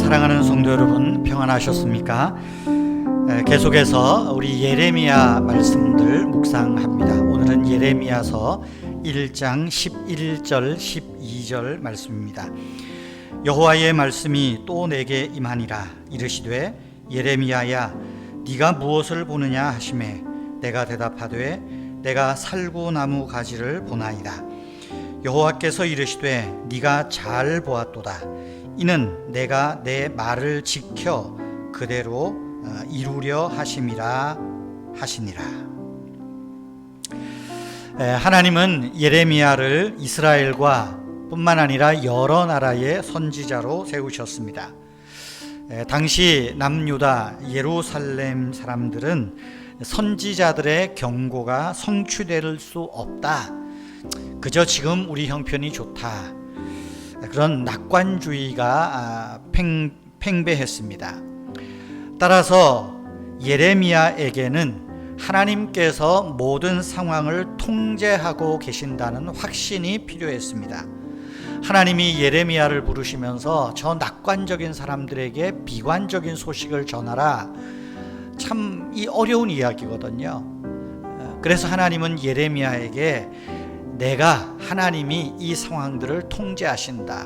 사랑하는 성도 여러분, 평안하셨습니까? 계속해서 우리 예레미야 말씀들 묵상합니다. 오늘은 예레미야서 1장 11절 12절 말씀입니다. 여호와의 말씀이 또 내게 임하니라. 이르시되 예레미야야, 네가 무엇을 보느냐 하시매 내가 대답하되 내가 살구나무 가지를 보나이다. 여호와께서 이르시되 네가 잘 보았도다. 이는 내가 내 말을 지켜 그대로 이루려 하심이라 하시니라. 하나님은 예레미야를 이스라엘과 뿐만 아니라 여러 나라의 선지자로 세우셨습니다. 당시 남유다 예루살렘 사람들은 선지자들의 경고가 성취될 수 없다, 그저 지금 우리 형편이 좋다, 그런 낙관주의가 팽배했습니다. 따라서 예레미야에게는 하나님께서 모든 상황을 통제하고 계신다는 확신이 필요했습니다. 하나님이 예레미야를 부르시면서 저 낙관적인 사람들에게 비관적인 소식을 전하라, 참 이 어려운 이야기거든요. 그래서 하나님은 예레미야에게 내가, 하나님이 이 상황들을 통제하신다,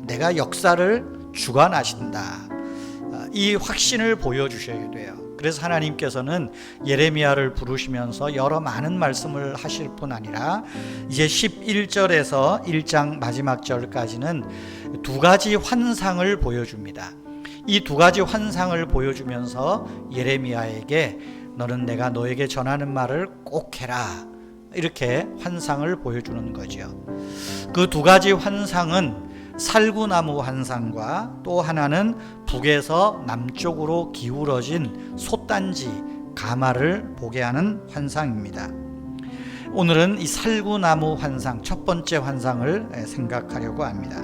내가 역사를 주관하신다, 이 확신을 보여주셔야 돼요. 그래서 하나님께서는 예레미야를 부르시면서 여러 많은 말씀을 하실 뿐 아니라 이제 11절에서 1장 마지막 절까지는 두 가지 환상을 보여줍니다. 이 두 가지 환상을 보여주면서 예레미야에게 너는 내가 너에게 전하는 말을 꼭 해라, 이렇게 환상을 보여주는 거죠. 그 두 가지 환상은 살구나무 환상과 또 하나는 북에서 남쪽으로 기울어진 솥단지 가마를 보게 하는 환상입니다. 오늘은 이 살구나무 환상, 첫 번째 환상을 생각하려고 합니다.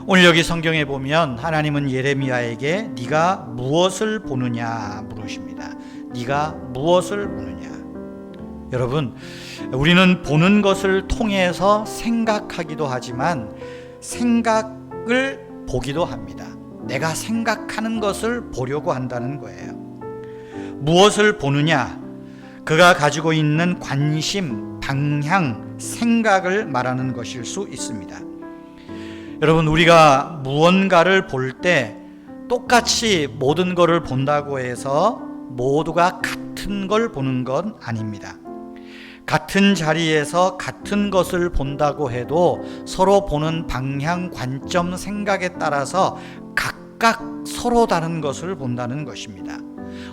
오늘 여기 성경에 보면 하나님은 예레미야에게 네가 무엇을 보느냐 물으십니다. 네가 무엇을 보느냐. 여러분, 우리는 보는 것을 통해서 생각하기도 하지만 생각을 보기도 합니다. 내가 생각하는 것을 보려고 한다는 거예요. 무엇을 보느냐? 그가 가지고 있는 관심, 방향, 생각을 말하는 것일 수 있습니다. 여러분, 우리가 무언가를 볼 때 똑같이 모든 것을 본다고 해서 모두가 같은 걸 보는 건 아닙니다. 같은 자리에서 같은 것을 본다고 해도 서로 보는 방향, 관점, 생각에 따라서 각각 서로 다른 것을 본다는 것입니다.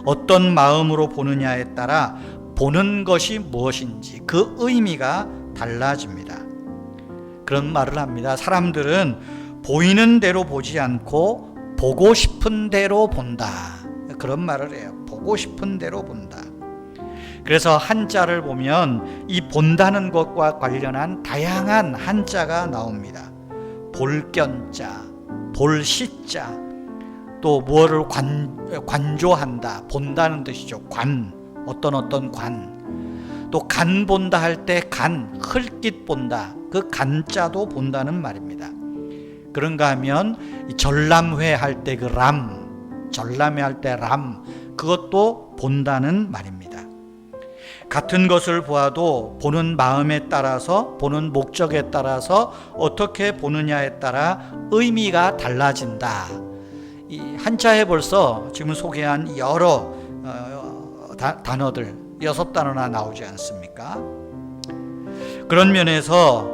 어떤 마음으로 보느냐에 따라 보는 것이 무엇인지 그 의미가 달라집니다. 그런 말을 합니다. 사람들은 보이는 대로 보지 않고 보고 싶은 대로 본다, 그런 말을 해요. 보고 싶은 대로 본다. 그래서 한자를 보면 이 본다는 것과 관련한 다양한 한자가 나옵니다. 볼견자, 볼시자, 또 무엇을 관조한다, 본다는 뜻이죠. 관, 어떤 관. 또 간 본다 할 때 간, 흙깃 본다, 그 간자도 본다는 말입니다. 그런가 하면 전람회 할 때 그 람, 전람회 할 때 람, 그것도 본다는 말입니다. 같은 것을 보아도 보는 마음에 따라서, 보는 목적에 따라서 어떻게 보느냐에 따라 의미가 달라진다. 이 한자에 벌써 지금 소개한 여러 단어들 6단어나 나오지 않습니까? 그런 면에서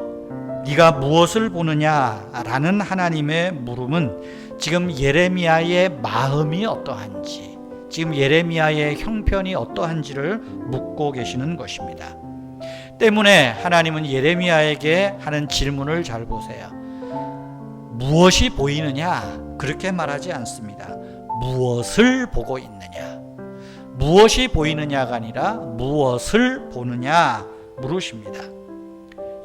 네가 무엇을 보느냐라는 하나님의 물음은 지금 예레미야의 마음이 어떠한지, 지금 예레미야의 형편이 어떠한지를 묻고 계시는 것입니다. 때문에 하나님은 예레미야에게 하는 질문을 잘 보세요. 무엇이 보이느냐? 그렇게 말하지 않습니다. 무엇을 보고 있느냐? 무엇이 보이느냐가 아니라 무엇을 보느냐 물으십니다.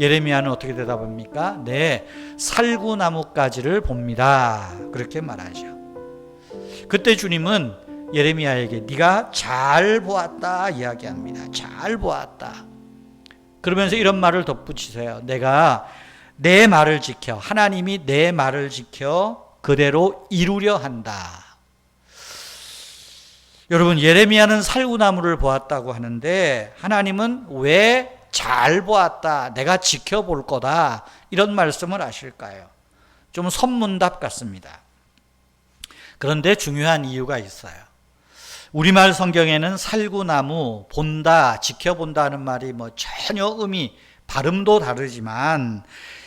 예레미야는 어떻게 대답합니까? 네, 살구나무가지를 봅니다, 그렇게 말하죠. 그때 주님은 예레미야에게 네가 잘 보았다 이야기합니다. 잘 보았다. 그러면서 이런 말을 덧붙이세요. 내가 내 말을 지켜, 하나님이 내 말을 지켜 그대로 이루려 한다. 여러분, 예레미야는 살구나무를 보았다고 하는데 하나님은 왜 잘 보았다, 내가 지켜볼 거다, 이런 말씀을 하실까요? 좀 선문답 같습니다. 그런데 중요한 이유가 있어요. 우리말 성경에는 살구나무, 본다, 지켜본다는 말이 전혀 의미, 발음도 다르지만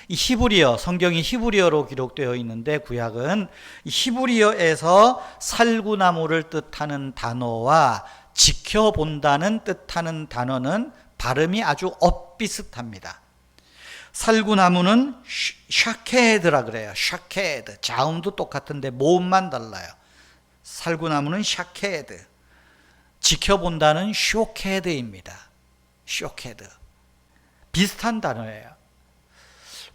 이 히브리어, 성경이 히브리어로 기록되어 있는데 구약은 히브리어에서 살구나무를 뜻하는 단어와 지켜본다는 뜻하는 단어는 발음이 아주 엇비슷합니다. 살구나무는 샤케드라 그래요. 샤케드. 자음도 똑같은데 모음만 달라요. 살구나무는 샤케드. 지켜본다는 쇼케드입니다. 쇼케드. 비슷한 단어예요.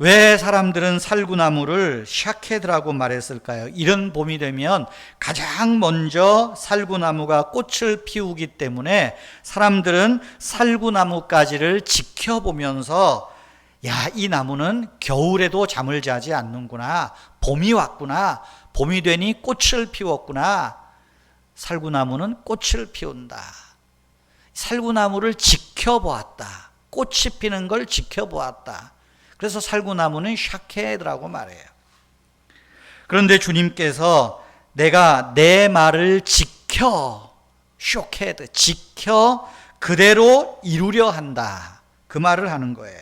왜 사람들은 살구나무를 샤케드라고 말했을까요? 이런 봄이 되면 가장 먼저 살구나무가 꽃을 피우기 때문에 사람들은 살구나무가지를 지켜보면서 야, 이 나무는 겨울에도 잠을 자지 않는구나. 봄이 왔구나. 봄이 되니 꽃을 피웠구나. 살구나무는 꽃을 피운다. 살구나무를 지켜보았다. 꽃이 피는 걸 지켜보았다. 그래서 살구나무는 샤케드라고 말해요. 그런데 주님께서 내가 내 말을 지켜, 쇼케드, 지켜 그대로 이루려 한다, 그 말을 하는 거예요.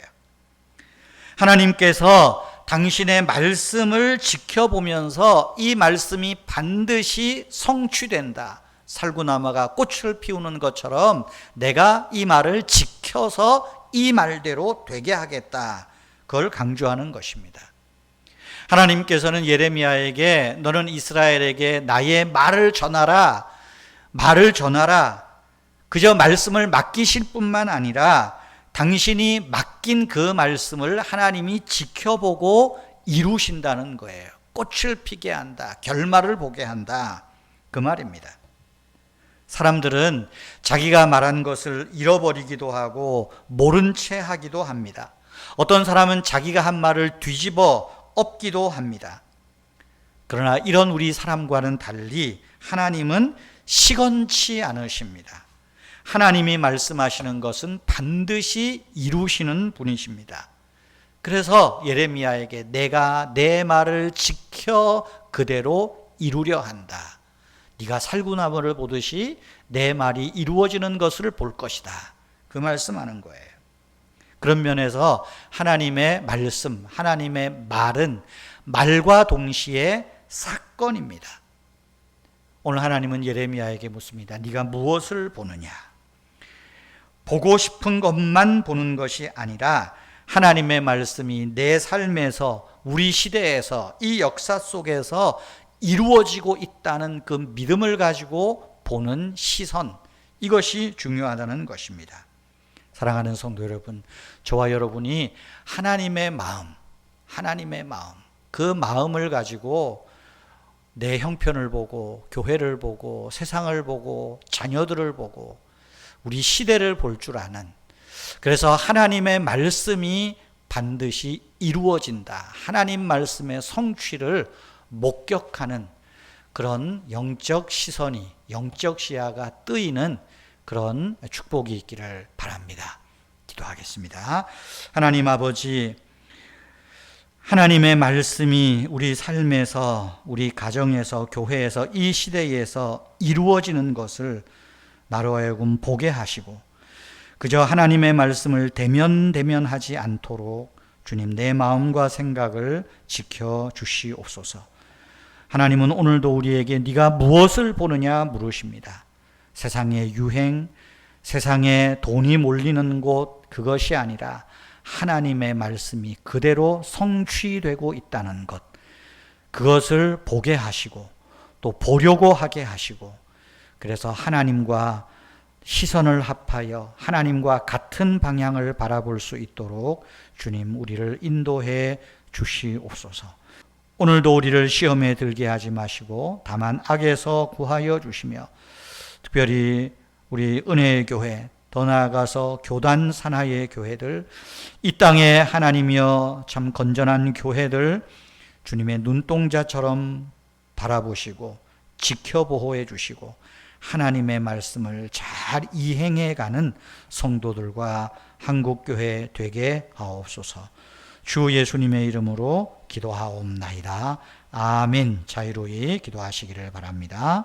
하나님께서 당신의 말씀을 지켜보면서 이 말씀이 반드시 성취된다. 살구나무가 꽃을 피우는 것처럼 내가 이 말을 지켜서 이 말대로 되게 하겠다. 그걸 강조하는 것입니다. 하나님께서는 예레미야에게 너는 이스라엘에게 나의 말을 전하라. 말을 전하라. 그저 말씀을 맡기실 뿐만 아니라 당신이 맡긴 그 말씀을 하나님이 지켜보고 이루신다는 거예요. 꽃을 피게 한다. 결말을 보게 한다. 그 말입니다. 사람들은 자기가 말한 것을 잃어버리기도 하고 모른 채 하기도 합니다. 어떤 사람은 자기가 한 말을 뒤집어 엎기도 합니다. 그러나 이런 우리 사람과는 달리 하나님은 시건치 않으십니다. 하나님이 말씀하시는 것은 반드시 이루시는 분이십니다. 그래서 예레미야에게 내가 내 말을 지켜 그대로 이루려 한다. 네가 살구나무를 보듯이 내 말이 이루어지는 것을 볼 것이다. 그 말씀하는 거예요. 그런 면에서 하나님의 말씀, 하나님의 말은 말과 동시에 사건입니다. 오늘 하나님은 예레미야에게 묻습니다. 네가 무엇을 보느냐? 보고 싶은 것만 보는 것이 아니라 하나님의 말씀이 내 삶에서, 우리 시대에서, 이 역사 속에서 이루어지고 있다는 그 믿음을 가지고 보는 시선, 이것이 중요하다는 것입니다. 사랑하는 성도 여러분, 저와 여러분이 하나님의 마음, 그 마음을 가지고 내 형편을 보고, 교회를 보고, 세상을 보고, 자녀들을 보고, 우리 시대를 볼 줄 아는, 그래서 하나님의 말씀이 반드시 이루어진다, 하나님 말씀의 성취를 목격하는 그런 영적 시선이, 영적 시야가 뜨이는 그런 축복이 있기를 바랍니다. 기도하겠습니다. 하나님 아버지, 하나님의 말씀이 우리 삶에서, 우리 가정에서, 교회에서, 이 시대에서 이루어지는 것을 나로 하여금 보게 하시고 그저 하나님의 말씀을 대면하지 않도록 주님 내 마음과 생각을 지켜주시옵소서. 하나님은 오늘도 우리에게 네가 무엇을 보느냐 물으십니다. 세상의 유행, 세상에 돈이 몰리는 곳, 그것이 아니라 하나님의 말씀이 그대로 성취되고 있다는 것, 그것을 보게 하시고 또 보려고 하게 하시고, 그래서 하나님과 시선을 합하여 하나님과 같은 방향을 바라볼 수 있도록 주님 우리를 인도해 주시옵소서. 오늘도 우리를 시험에 들게 하지 마시고 다만 악에서 구하여 주시며, 특별히 우리 은혜의 교회, 더 나아가서 교단 산하의 교회들, 이 땅에 하나님이여 참 건전한 교회들, 주님의 눈동자처럼 바라보시고 지켜보호해 주시고 하나님의 말씀을 잘 이행해 가는 성도들과 한국교회 되게 하옵소서. 주 예수님의 이름으로 기도하옵나이다. 아멘. 자유로이 기도하시기를 바랍니다.